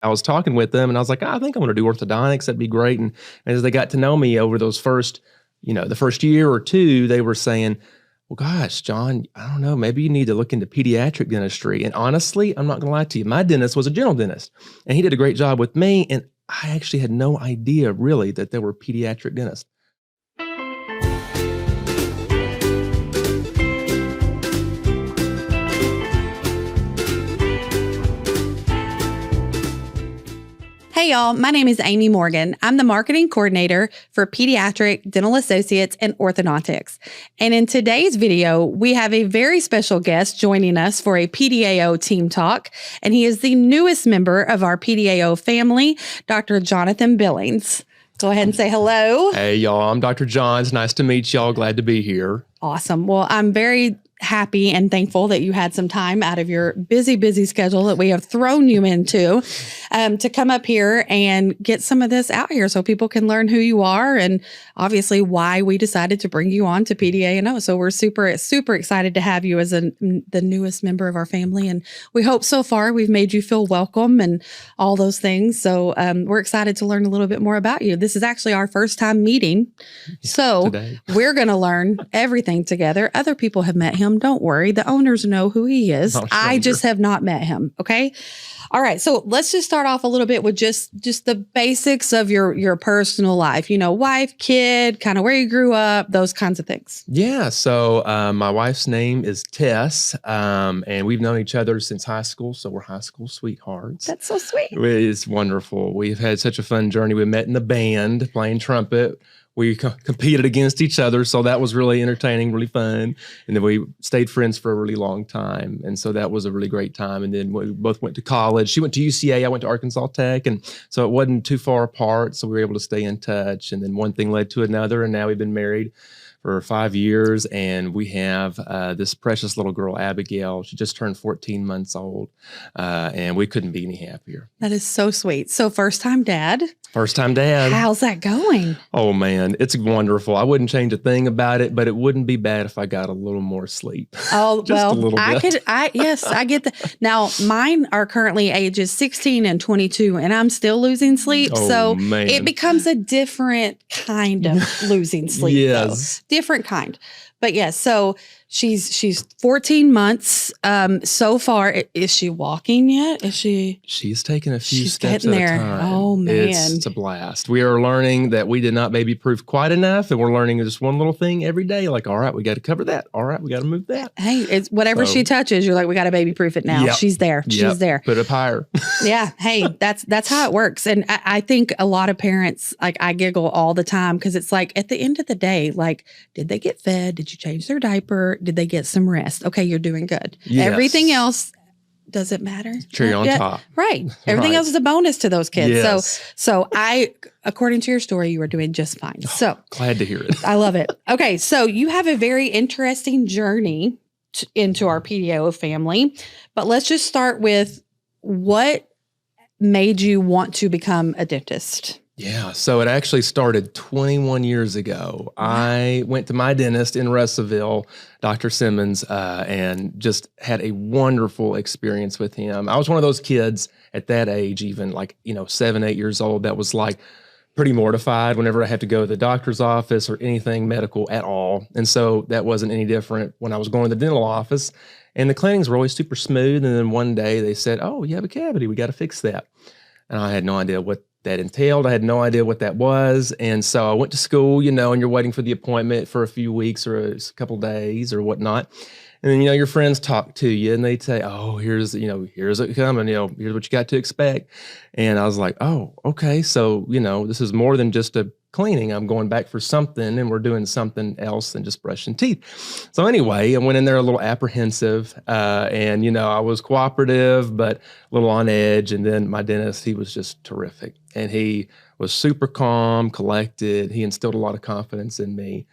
I was talking with them and I was like, I think I'm going to do orthodontics. That'd be great. And as they got to know me over those first, the first year or two, they were saying, well, gosh, John, I don't know, maybe you need to look into pediatric dentistry. And honestly, I'm not going to lie to you. My dentist was a general dentist and he did a great job with me. And I actually had no idea really that there were pediatric dentists. Hey y'all, my name is Amy Morgan. I'm the marketing coordinator for Pediatric Dental Associates and Orthodontics. And in today's video, we have a very special guest joining us for a PDAO Team Talk. And he is the newest member of our PDAO family, Dr. Jonathan Billings. Go ahead and say hello. Hey y'all, I'm Dr. Johns. Nice to meet y'all. Glad to be here. Awesome. Well, I'm very happy and thankful that you had some time out of your busy schedule that we have thrown you into to come up here and get some of this out here so people can learn who you are and obviously why we decided to bring you on to PDAO. So we're super excited to have you as the newest member of our family. And we hope so far we've made you feel welcome and all those things. So we're excited to learn a little bit more about you. This is actually our first time meeting. So we're going to learn everything together. Other people have met him. Don't worry. The owners know who he is. I just have not met him. Okay. All right. So let's just start off a little bit with just the basics of your personal life, wife, kid, kind of where you grew up, those kinds of things. Yeah. So my wife's name is Tess, and we've known each other since high school. So we're high school sweethearts. That's so sweet. It's wonderful. We've had such a fun journey. We met in the band playing trumpet. We competed against each other, so that was really entertaining, really fun. And then we stayed friends for a really long time, and so that was a really great time. And then we both went to college. She went to UCA, I went to Arkansas Tech, and so it wasn't too far apart, so we were able to stay in touch. And then one thing led to another, and now we've been married for 5 years, and we have this precious little girl, Abigail. She just turned 14 months old, and we couldn't be any happier. That is so sweet. So first time dad. First time dad. How's that going? Oh man, it's wonderful. I wouldn't change a thing about it, but it wouldn't be bad if I got a little more sleep. Oh, just a little bit. Yes, I get that. Now mine are currently ages 16 and 22 and I'm still losing sleep. Oh, so man. It becomes a different kind of losing sleep. Yes. Though. Different kind. But yes, so she's 14 months so far. Is she walking yet? She's taking a few steps getting at there. a time. Oh man. It's a blast. We are learning that we did not baby proof quite enough, and we're learning just one little thing every day. Like, all right, we got to cover that. All right, we got to move that. Hey, it's whatever she touches, you're like, we got to baby proof it now. Yep. She's there. She's there. Put it up higher. Yeah. Hey, that's how it works. And I think a lot of parents, like I giggle all the time because it's like at the end of the day, like, did they get fed? Did you change their diaper? Did they get some rest? Okay, you're doing good. Yes. Everything else doesn't matter. Cherry on top. Right. Everything else is a bonus to those kids. Yes. So according to your story, you are doing just fine. So glad to hear it. I love it. Okay. So you have a very interesting journey into our PDAO family, but let's just start with what made you want to become a dentist? Yeah, so it actually started 21 years ago. I went to my dentist in Russellville, Dr. Simmons, and just had a wonderful experience with him. I was one of those kids at that age, even like, 7, 8 years old, that was like pretty mortified whenever I had to go to the doctor's office or anything medical at all. And so that wasn't any different when I was going to the dental office. And the cleanings were always super smooth. And then one day they said, oh, you have a cavity. We got to fix that. And I had no idea what that entailed. I had no idea what that was. And so I went to school, and you're waiting for the appointment for a few weeks or a couple of days or whatnot. And then, your friends talk to you and they say, oh, here's it coming, here's what you got to expect. And I was like, oh, okay. So, this is more than just a cleaning. I'm going back for something and we're doing something else than just brushing teeth. So anyway, I went in there a little apprehensive and, I was cooperative, but a little on edge. And then my dentist, he was just terrific. And he was super calm, collected. He instilled a lot of confidence in me.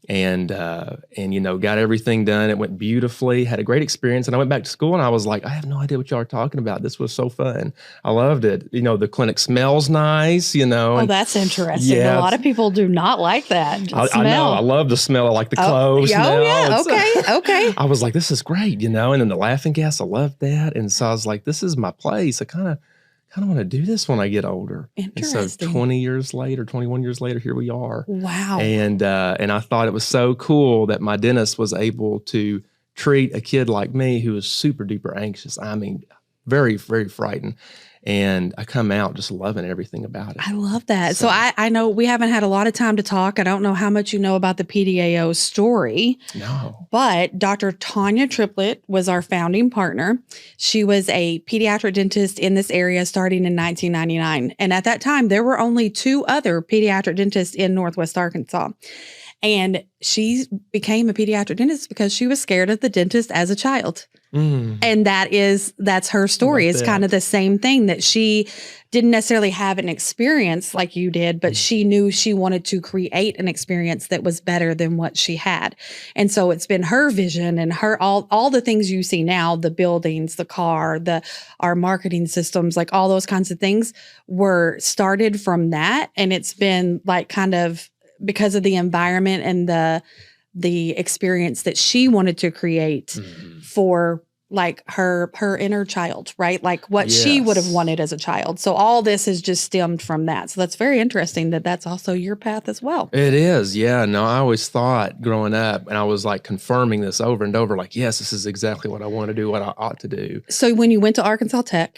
And got everything done. It went beautifully, had a great experience. And I went back to school and I was like, I have no idea what y'all are talking about. This was so fun. I loved it. The clinic smells nice, Oh, that's interesting. Yeah, a lot of people do not like that. I know. I love the smell. I like the clothes smell. Yeah. Okay. I was like, this is great, and then the laughing gas, I loved that. And so I was like, this is my place. I kind of kind of want to do this when I get older. And so Interesting. 21 years later, here we are. Wow. And I thought it was so cool that my dentist was able to treat a kid like me who was super duper anxious. I mean, very, very frightened. And I come out just loving everything about it. I love that. So I know we haven't had a lot of time to talk. I don't know how much you know about the PDAO story. No. But Dr. Tanya Triplett was our founding partner. She was a pediatric dentist in this area starting in 1999. And at that time, there were only 2 other pediatric dentists in Northwest Arkansas. And she became a pediatric dentist because she was scared of the dentist as a child. And that's her story. It's kind of the same thing, that she didn't necessarily have an experience like you did, but she knew she wanted to create an experience that was better than what she had. And so it's been her vision and her, all the things you see now, the buildings, the car, our marketing systems, like all those kinds of things were started from that. And it's been like kind of because of the environment and the experience that she wanted to create for like her inner child, right? Like what she would have wanted as a child. So all this is just stemmed from that. So that's very interesting that that's also your path as well. It is. Yeah. No, I always thought growing up, and I was like confirming this over and over, like, yes, this is exactly what I want to do, what I ought to do. So when you went to Arkansas Tech,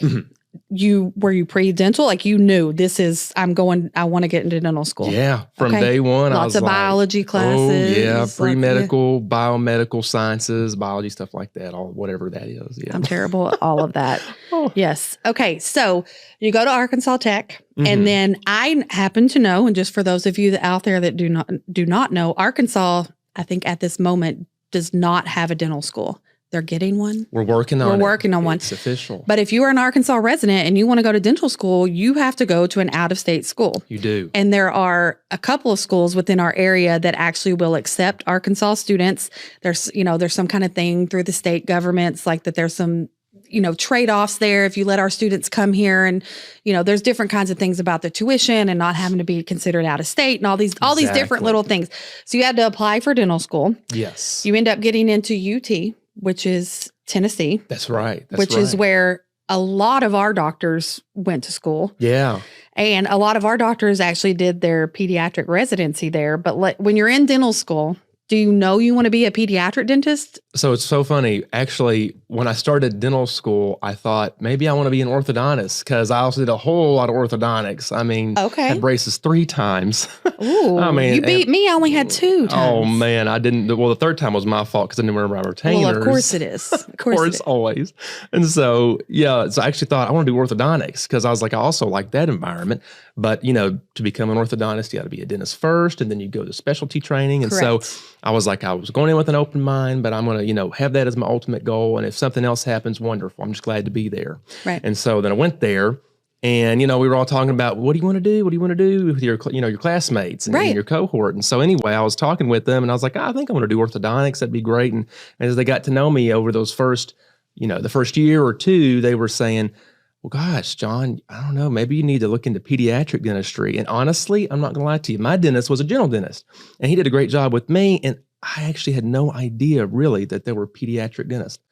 were you pre-dental? Like you knew I want to get into dental school. Yeah. From day one, lots I was of biology classes. Oh yeah. Pre-medical, biomedical sciences, biology, stuff like that. Whatever that is. Yeah. I'm terrible at all of that. Yes. Okay. So you go to Arkansas Tech, and then I happen to know, and just for those of you out there that do not know, Arkansas, I think at this moment does not have a dental school. They're getting one. We're working on one. It's official. But if you are an Arkansas resident and you want to go to dental school, you have to go to an out-of-state school. You do. And there are a couple of schools within our area that actually will accept Arkansas students. There's some kind of thing through the state governments, like that there's some, trade-offs there if you let our students come here. And, there's different kinds of things about the tuition and not having to be considered out of state and all these different little things. So you had to apply for dental school. Yes. You end up getting into UT, which is Tennessee. That's right. Which is where a lot of our doctors went to school. Yeah. And a lot of our doctors actually did their pediatric residency there. But when you're in dental school, do you know you want to be a pediatric dentist? So it's so funny. Actually, when I started dental school, I thought maybe I want to be an orthodontist because I also did a whole lot of orthodontics. I mean, had braces 3 times. Ooh, you beat me. I only had 2 times. Oh, man. I didn't. Well, the 3rd time was my fault because I didn't remember my retainers. Well, of course it is. Of course always. And so, so I actually thought I want to do orthodontics because I was like, I also like that environment. But, to become an orthodontist, you got to be a dentist first, and then you go to specialty training. And so I was like, I was going in with an open mind, but I'm going to, have that as my ultimate goal. And if something else happens, wonderful. I'm just glad to be there. Right. And so then I went there, and, we were all talking about, what do you want to do? What do you want to do with your, your classmates and your cohort? And so anyway, I was talking with them, and I was like, I think I want to do orthodontics. That'd be great. And as they got to know me over those first, the first year or 2, they were saying, well, gosh, John, I don't know, maybe you need to look into pediatric dentistry. And honestly, I'm not going to lie to you. My dentist was a general dentist, and he did a great job with me. And I actually had no idea really that there were pediatric dentists.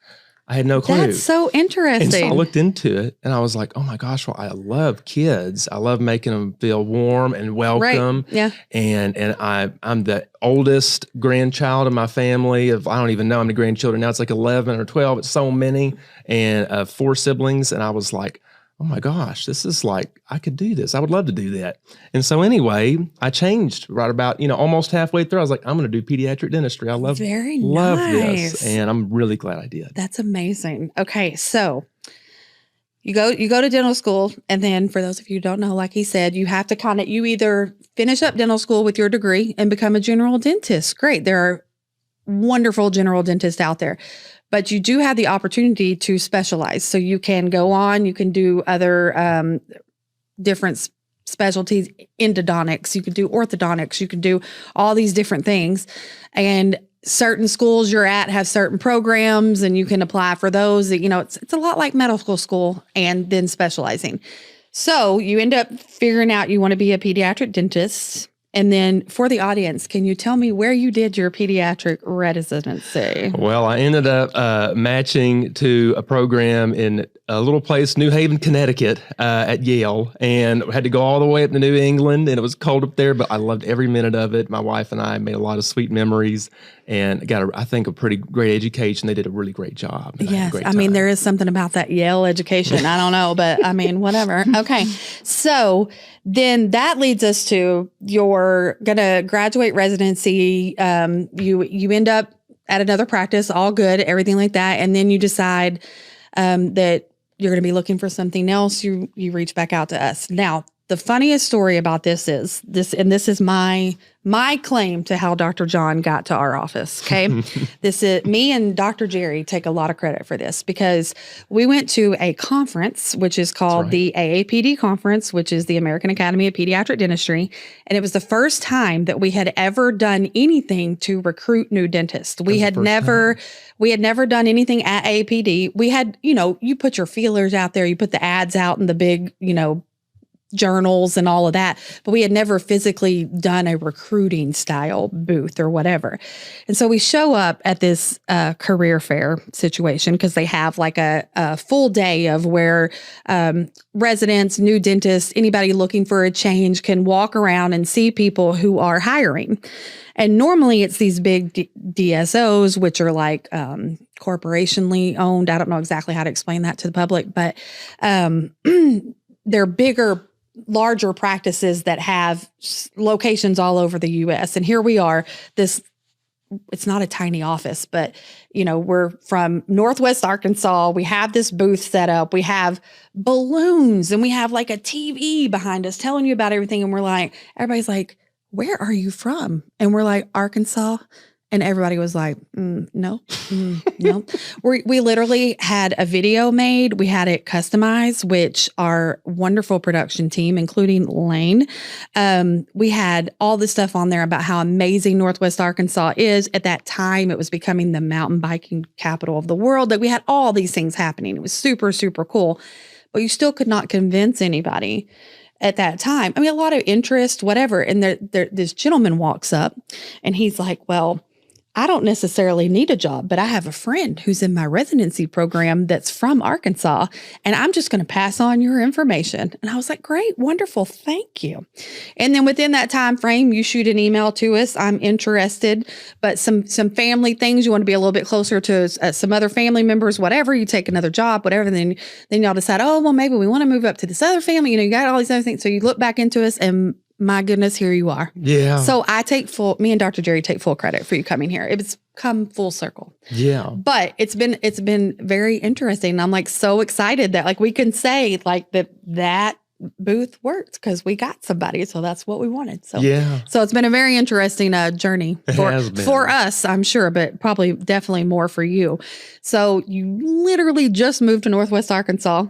I had no clue. That's so interesting. And so I looked into it, and I was like, oh my gosh, well, I love kids. I love making them feel warm and welcome. Right. Yeah. And I'm the oldest grandchild of my family. I don't even know how many grandchildren now. It's like 11 or 12. It's so many, and 4 siblings. And I was like, oh my gosh, this is like, I could do this. I would love to do that. And so anyway, I changed right about, almost halfway through. I was like, I'm going to do pediatric dentistry. I love this. And I'm really glad I did. That's amazing. Okay. So you go to dental school. And then for those of you who don't know, like he said, you have to you either finish up dental school with your degree and become a general dentist. Great. There are wonderful general dentists out there. But you do have the opportunity to specialize. So you can go on, you can do other different specialties, endodontics, you can do orthodontics, you can do all these different things. And certain schools you're at have certain programs, and you can apply for those. It's a lot like medical school and then specializing. So you end up figuring out you want to be a pediatric dentist. And then for the audience, can you tell me where you did your pediatric residency? Well, I ended up matching to a program in a little place, New Haven, Connecticut, at Yale, and had to go all the way up to New England, and it was cold up there, but I loved every minute of it. My wife and I made a lot of sweet memories and got, I think, a pretty great education. They did a really great job. Yes. I mean, there is something about that Yale education. I don't know, but I mean, whatever. Okay. So then that leads us to you're going to graduate residency. You end up at another practice, all good, everything like that. And then you decide that you're going to be looking for something else. You reach back out to us. Now, the funniest story about this is my claim to how Dr. John got to our office. Okay. This is me and Dr. Jerry take a lot of credit for this because we went to a conference, which is called the AAPD conference, which is the American Academy of Pediatric Dentistry. And it was the first time that we had ever done anything to recruit new dentists. We had never done anything at AAPD. We had, you put your feelers out there, you put the ads out in the big, journals and all of that, but we had never physically done a recruiting style booth or whatever. And so we show up at this career fair situation because they have like a full day of where residents, new dentists, anybody looking for a change can walk around and see people who are hiring. And normally it's these big DSOs, which are like corporationally owned. I don't know exactly how to explain that to the public, but they're bigger, larger practices that have locations all over the U.S. And here we are, it's not a tiny office, but, we're from Northwest Arkansas. We have this booth set up. We have balloons and we have like a TV behind us telling you about everything. And everybody's like, where are you from? And we're like, Arkansas. And everybody was like, no. We literally had a video made. We had it customized, which our wonderful production team, including Lane, we had all this stuff on there about how amazing Northwest Arkansas is. At that time, it was becoming the mountain biking capital of the world. That we had all these things happening. It was super, super cool. But you still could not convince anybody at that time. I mean, a lot of interest, whatever. And this gentleman walks up and he's like, well, I don't necessarily need a job, but I have a friend who's in my residency program that's from Arkansas, and I'm just going to pass on your information. And I was like, great, wonderful, thank you. And then within that time frame, you shoot an email to us. I'm interested, but some family things, you want to be a little bit closer to some other family members, whatever, you take another job, whatever, then y'all decide, oh, well, maybe we want to move up to this other family. You got all these other things. So you look back into us and my goodness, here you are. Yeah. So me and Dr. Jerry take full credit for you coming here. It's come full circle. Yeah. But it's been very interesting. I'm like so excited that we can say that booth worked because we got somebody. So that's what we wanted. So yeah. So it's been a very interesting journey for us, I'm sure, but probably definitely more for you. So you literally just moved to Northwest Arkansas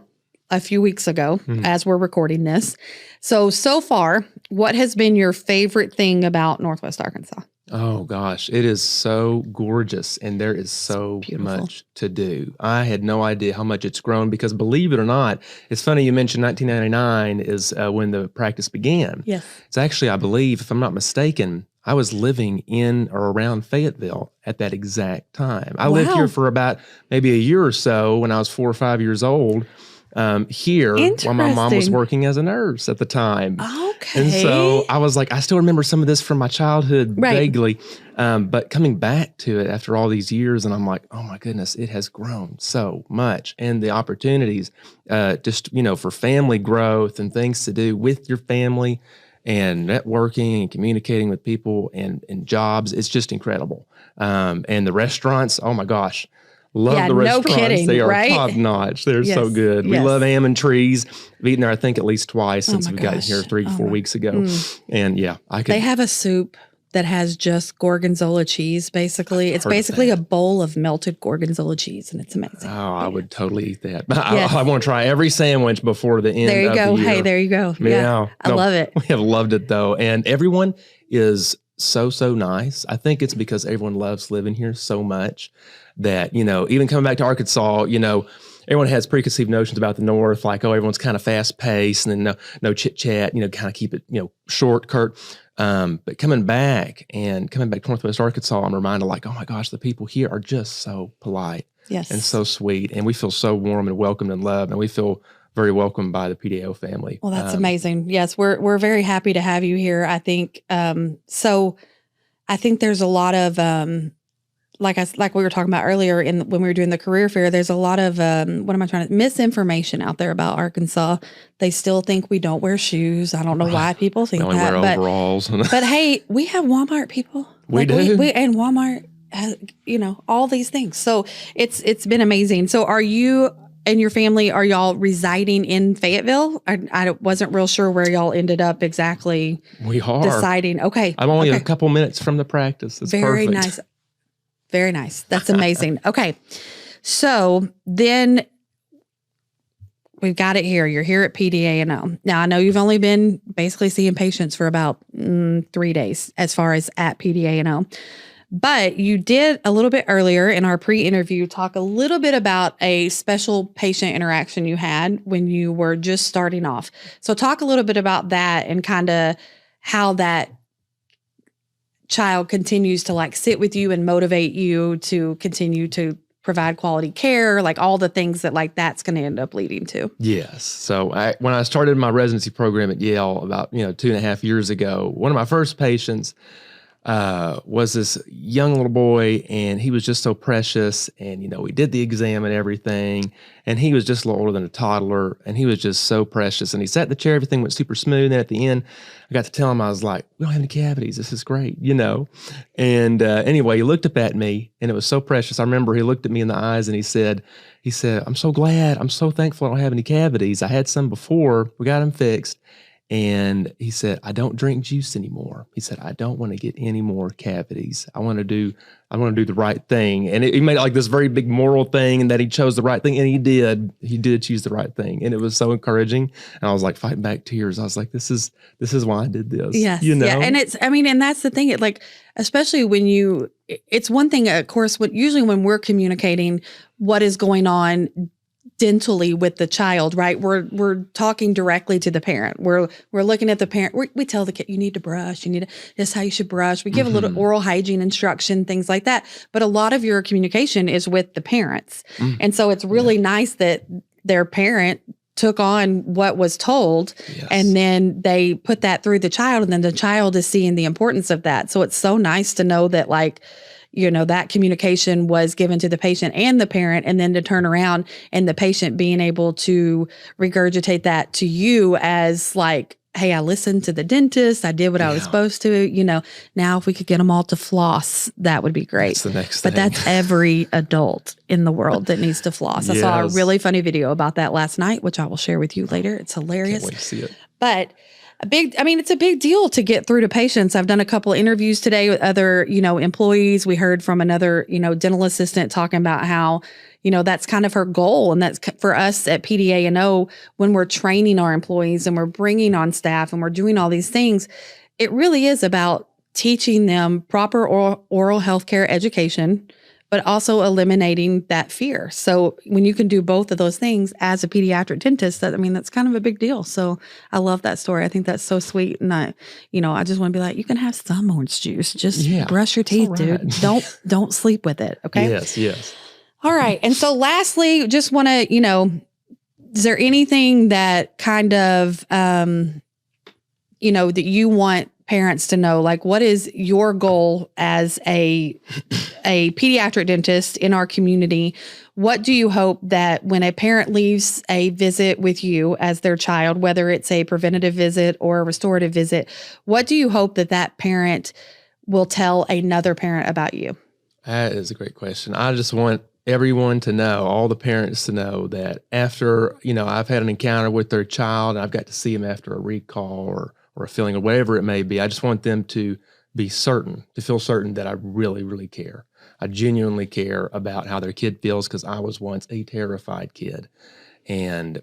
a few weeks ago as we're recording this. So far, what has been your favorite thing about Northwest Arkansas? Oh, gosh. It is so gorgeous, and there is so much to do. I had no idea how much it's grown because, believe it or not, it's funny you mentioned 1999 is when the practice began. Yes. It's actually, I believe, if I'm not mistaken, I was living in or around Fayetteville at that exact time. I lived here for about maybe a year or so when I was 4 or 5 years old. Here while my mom was working as a nurse at the time. Okay. And so I was like, I still remember some of this from my childhood vaguely, but coming back to it after all these years, and I'm like, oh my goodness, it has grown so much. And the opportunities for family growth and things to do with your family and networking and communicating with people and jobs, it's just incredible. And the restaurants, oh my gosh. Love the restaurants. No kidding, they are right? top notch. They're so good. We love Almond Trees. We've eaten there, I think, at least twice since we got here 3 to 4 weeks ago. And They have a soup that has just gorgonzola cheese, basically. It's basically a bowl of melted gorgonzola cheese, and it's amazing. Oh, I would totally eat that. I want to try every sandwich before the end of the year. There you go. Hey, there you go. Yeah. I love it. We have loved it, though. And everyone is so nice. I think it's because everyone loves living here so much that, even coming back to Arkansas, everyone has preconceived notions about the North, like, oh, everyone's kind of fast paced and then no chit chat, kind of keep it, short, curt. But coming back to Northwest Arkansas, I'm reminded like, oh my gosh, the people here are just so polite. Yes. And so sweet. And we feel so warm and welcomed and loved. And we feel very welcomed by the PDAO family. Well, that's amazing. Yes, we're very happy to have you here. I think so. I think there's a lot of like we were talking about earlier when we were doing the career fair. There's a lot of misinformation out there about Arkansas. They still think we don't wear shoes. I don't know why people think only that. Wear overalls. But hey, we have Walmart people. We do. And Walmart has, all these things. So it's been amazing. So are you and your family, are y'all residing in Fayetteville? I wasn't real sure where y'all ended up exactly. We are deciding. Okay. I'm only a couple minutes from the practice. It's very perfect. nice. Very nice. That's amazing. Okay. So then we've got it here. You're here at PDAO. Now, I know you've only been basically seeing patients for about 3 days as far as at PDAO. But you did a little bit earlier in our pre-interview talk a little bit about a special patient interaction you had when you were just starting off. So talk a little bit about that and kind of how that child continues to like sit with you and motivate you to continue to provide quality care, like all the things that like that's going to end up leading to. Yes. So when I started my residency program at Yale about 2.5 years ago, one of my first patients was this young little boy, and he was just so precious. And, we did the exam and everything, and he was just a little older than a toddler, and he was just so precious. And he sat in the chair, everything went super smooth. And at the end, I got to tell him, I was like, we don't have any cavities. This is great, And anyway, he looked up at me, and it was so precious. I remember he looked at me in the eyes, and he said, I'm so glad. I'm so thankful I don't have any cavities. I had some before. We got them fixed. And he said, I don't drink juice anymore. He said, I don't want to get any more cavities. I want to do the right thing. And he made it like this very big moral thing, and that he chose the right thing. And he did choose the right thing. And it was so encouraging. And I was like fighting back tears. I was like, this is why I did this. Yes. Yeah. And and that's the thing. Especially when it's one thing, of course, usually when we're communicating what is going on dentally with the child, right? We're talking directly to the parent. We're looking at the parent. We tell the kid, you need to brush. This is how you should brush. We give a little oral hygiene instruction, things like that. But a lot of your communication is with the parents. And so it's really nice that their parent took on what was told, and then they put that through the child, and then the child is seeing the importance of that. So it's so nice to know that that communication was given to the patient and the parent, and then to turn around and the patient being able to regurgitate that to you as like, hey, I listened to the dentist. I did what I was supposed to, now if we could get them all to floss, that would be great. That's the next thing. But that's every adult in the world that needs to floss. I saw a really funny video about that last night, which I will share with you later. It's hilarious. Can't wait to see it. But it's a big deal to get through to patients. I've done a couple of interviews today with other, employees. We heard from another, dental assistant talking about how, that's kind of her goal. And that's for us at PDAO, when we're training our employees and we're bringing on staff and we're doing all these things, it really is about teaching them proper oral healthcare education, but also eliminating that fear. So when you can do both of those things as a pediatric dentist, that's kind of a big deal. So I love that story. I think that's so sweet. And I just want to be like, you can have some orange juice. Just brush your teeth, dude. Don't sleep with it. Okay. Yes. All right. And so lastly, just want to, is there anything that kind of, that you want parents to know, like what is your goal as a pediatric dentist in our community? What do you hope that when a parent leaves a visit with you as their child, whether it's a preventative visit or a restorative visit, what do you hope that parent will tell another parent about you? That is a great question. I just want everyone to know, all the parents to know that after, I've had an encounter with their child and I've got to see them after a recall or a feeling or whatever it may be. I just want them to be certain, to feel certain that I really, really care. I genuinely care about how their kid feels, because I was once a terrified kid. And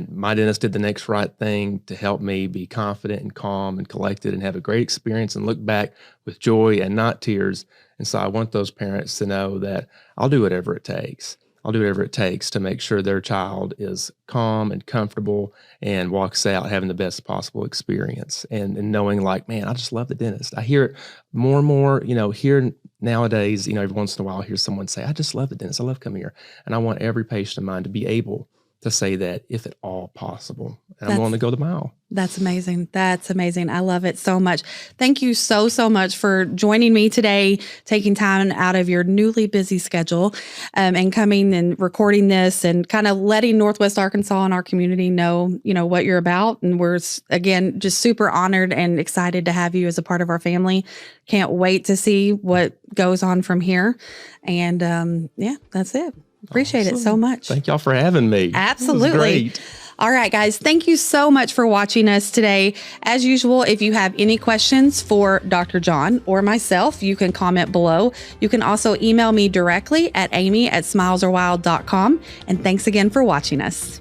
my dentist did the next right thing to help me be confident and calm and collected and have a great experience and look back with joy and not tears. And so I want those parents to know that I'll do whatever it takes. I'll do whatever it takes to make sure their child is calm and comfortable and walks out having the best possible experience and knowing like, man, I just love the dentist. I hear it more and more, here nowadays, every once in a while I hear someone say, I just love the dentist. I love coming here. And I want every patient of mine to be able to say that if at all possible. And I'm willing to go the mile. That's amazing. That's amazing. I love it so much. Thank you so, so much for joining me today, taking time out of your newly busy schedule and coming and recording this and kind of letting Northwest Arkansas and our community know, what you're about. And we're, again, just super honored and excited to have you as a part of our family. Can't wait to see what goes on from here. And that's it. Appreciate it so much. Thank y'all for having me. Absolutely. It was great. All right, guys. Thank you so much for watching us today. As usual, if you have any questions for Dr. John or myself, you can comment below. You can also email me directly at amy@smilesarewild.com. And thanks again for watching us.